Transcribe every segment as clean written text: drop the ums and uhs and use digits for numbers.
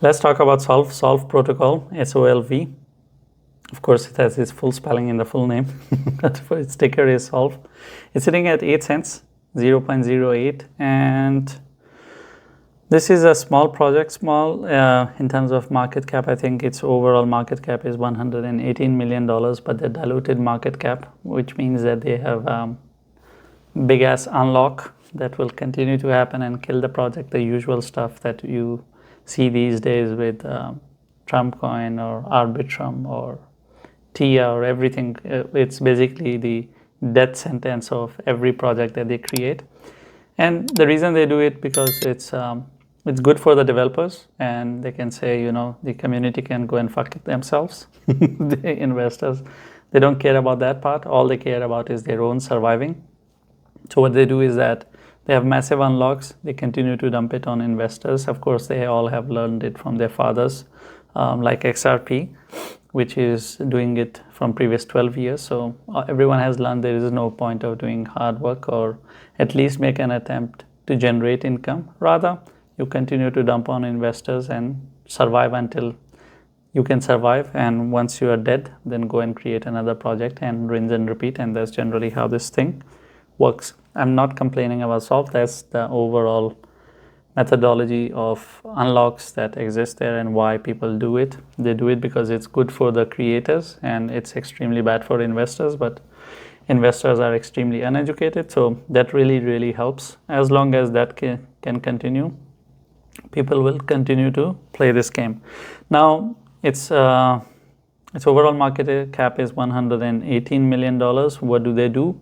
Let's talk about Solv Protocol, SOLV. Of course, it has its full spelling in the full name, but for its ticker is Solv. It's sitting at 8 cents, 0.08, and this is a small project, in terms of market cap. I think its overall market cap is $118 million, but the diluted market cap, which means that they have big ass unlock that will continue to happen and kill the project, the usual stuff that you see these days with Trump coin or Arbitrum or TIA or everything. It's basically the death sentence of every project that they create. And the reason they do it because it's good for the developers, and they can say, the community can go and fuck it themselves. The investors, they don't care about that part. All they care about is their own surviving. So what they do is that they have massive unlocks. They continue to dump it on investors. Of course, they all have learned it from their fathers, like XRP, which is doing it from previous 12 years. So everyone has learned there is no point of doing hard work or at least make an attempt to generate income. Rather, you continue to dump on investors and survive until you can survive. And once you are dead, then go and create another project and rinse and repeat. And that's generally how this thing works. I'm not complaining about Solv. That's the overall methodology of unlocks that exist there and why people do it. They do it because it's good for the creators and it's extremely bad for investors, but investors are extremely uneducated, so that really helps. As long as that can continue, people will continue to play this game. Now, its overall market cap is $118 million. What do they do?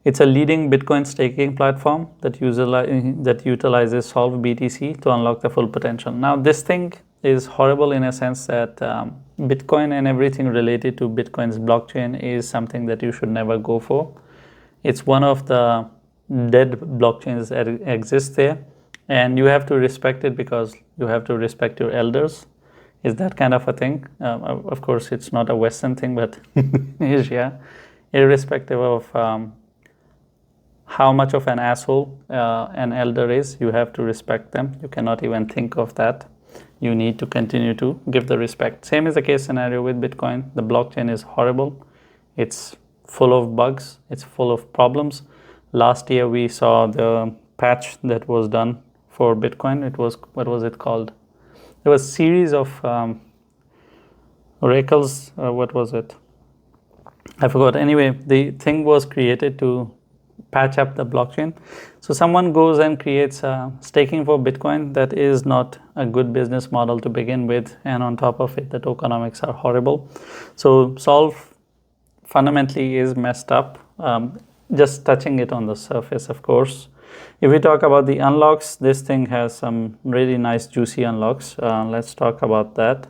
It's a leading Bitcoin staking platform that utilizes Solv BTC to unlock the full potential. Now, this thing is horrible in a sense that Bitcoin and everything related to Bitcoin's blockchain is something that you should never go for. It's one of the dead blockchains that exist there, and you have to respect it because you have to respect your elders. Is that kind of a thing? Of course, it's not a Western thing, but Asia, irrespective of how much of an asshole an elder is, you have to respect them. You cannot even think of that. You need to continue to give the respect. Same is the case scenario with Bitcoin. The blockchain is horrible. It's full of bugs. It's full of problems. Last year we saw the patch that was done for Bitcoin. It was, what was it called? There was a series of oracles. What was it? I forgot. Anyway, the thing was created to patch up the blockchain. So someone goes and creates staking for Bitcoin. That is not a good business model to begin with, and on top of it, the tokenomics are horrible. So Solv fundamentally is messed up, just touching it on the surface, of course. If we talk about the unlocks, this thing has some really nice juicy unlocks. Let's talk about that.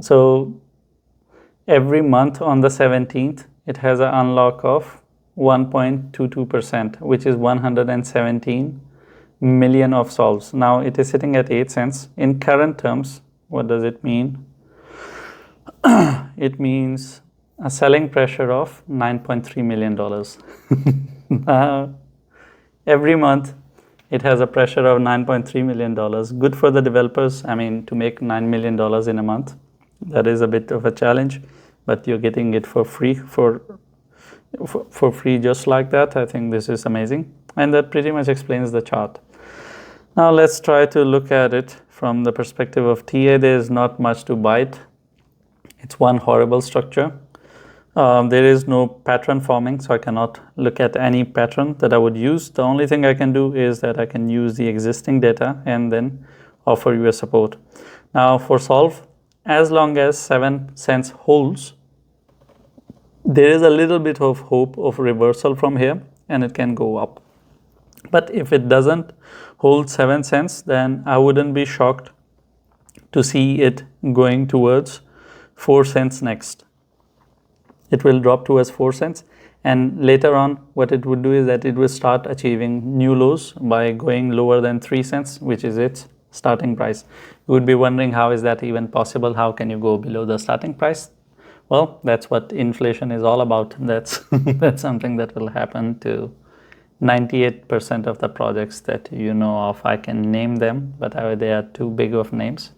So every month on the 17th, it has an unlock of 1.22%, which is 117 million of solves. Now it is sitting at 8 cents. In current terms, what does it mean? It means a selling pressure of $9.3 million. Every month, it has a pressure of $9.3 million. Good for the developers. I mean, to make $9 million in a month, that is a bit of a challenge, but you're getting it for free, for free just like that. I think this is amazing, and that pretty much explains the chart. Now let's try to look at it from the perspective of TA. There is not much to bite. It's one horrible structure. There is no pattern forming, so I cannot look at any pattern that I would use. The only thing I can do is that I can use the existing data and then offer you a support. Now for Solv, as long as 7 cents holds, there is a little bit of hope of reversal from here, and it can go up. But if it doesn't hold 7 cents, then I wouldn't be shocked to see it going towards 4 cents next. It will drop towards 4 cents, and later on what it would do is that it will start achieving new lows by going lower than 3 cents, which is its starting price. You would be wondering, how is that even possible? How can you go below the starting price? Well, that's what inflation is all about. That's something that will happen to 98% of the projects that you know of. I can name them, but they are too big of names.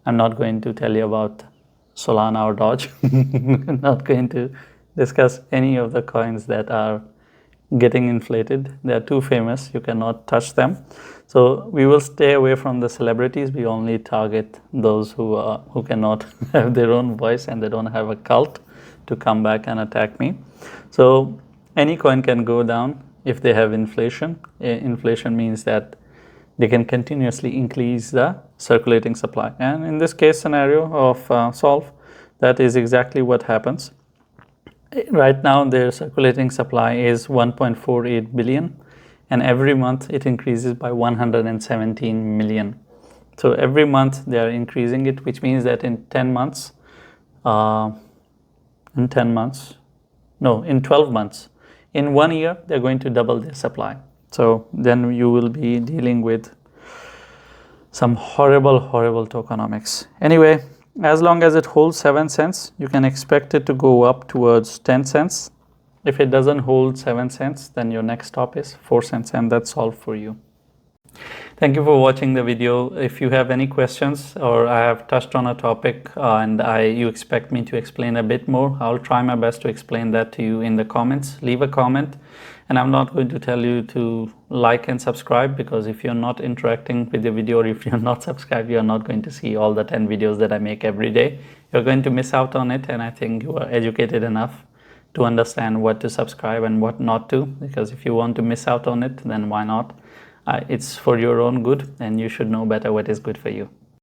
I'm not going to tell you about Solana or Doge. I'm not going to discuss any of the coins that are getting inflated. They are too famous, you cannot touch them. So we will stay away from the celebrities. We only target those who cannot have their own voice and they don't have a cult to come back and attack me. So any coin can go down if they have inflation. Inflation means that they can continuously increase the circulating supply, and in this case scenario of Solv, that is exactly what happens. Right now their circulating supply is 1.48 billion, and every month it increases by 117 million. So every month they are increasing it, which means that in 12 months, in 1 year they're going to double their supply. So then you will be dealing with some horrible tokenomics. Anyway, as long as it holds 7 cents, you can expect it to go up towards 10 cents. If it doesn't hold 7 cents, then your next stop is 4 cents, and that's all for you. Thank you for watching the video. If you have any questions or I have touched on a topic and you expect me to explain a bit more, I'll try my best to explain that to you in the comments. Leave a comment, and I'm not going to tell you to like and subscribe, because if you're not interacting with the video, or if you're not subscribed, you're not going to see all the 10 videos that I make every day. You're going to miss out on it, and I think you are educated enough to understand what to subscribe and what not to, because if you want to miss out on it, then why not? It's for your own good, and you should know better what is good for you.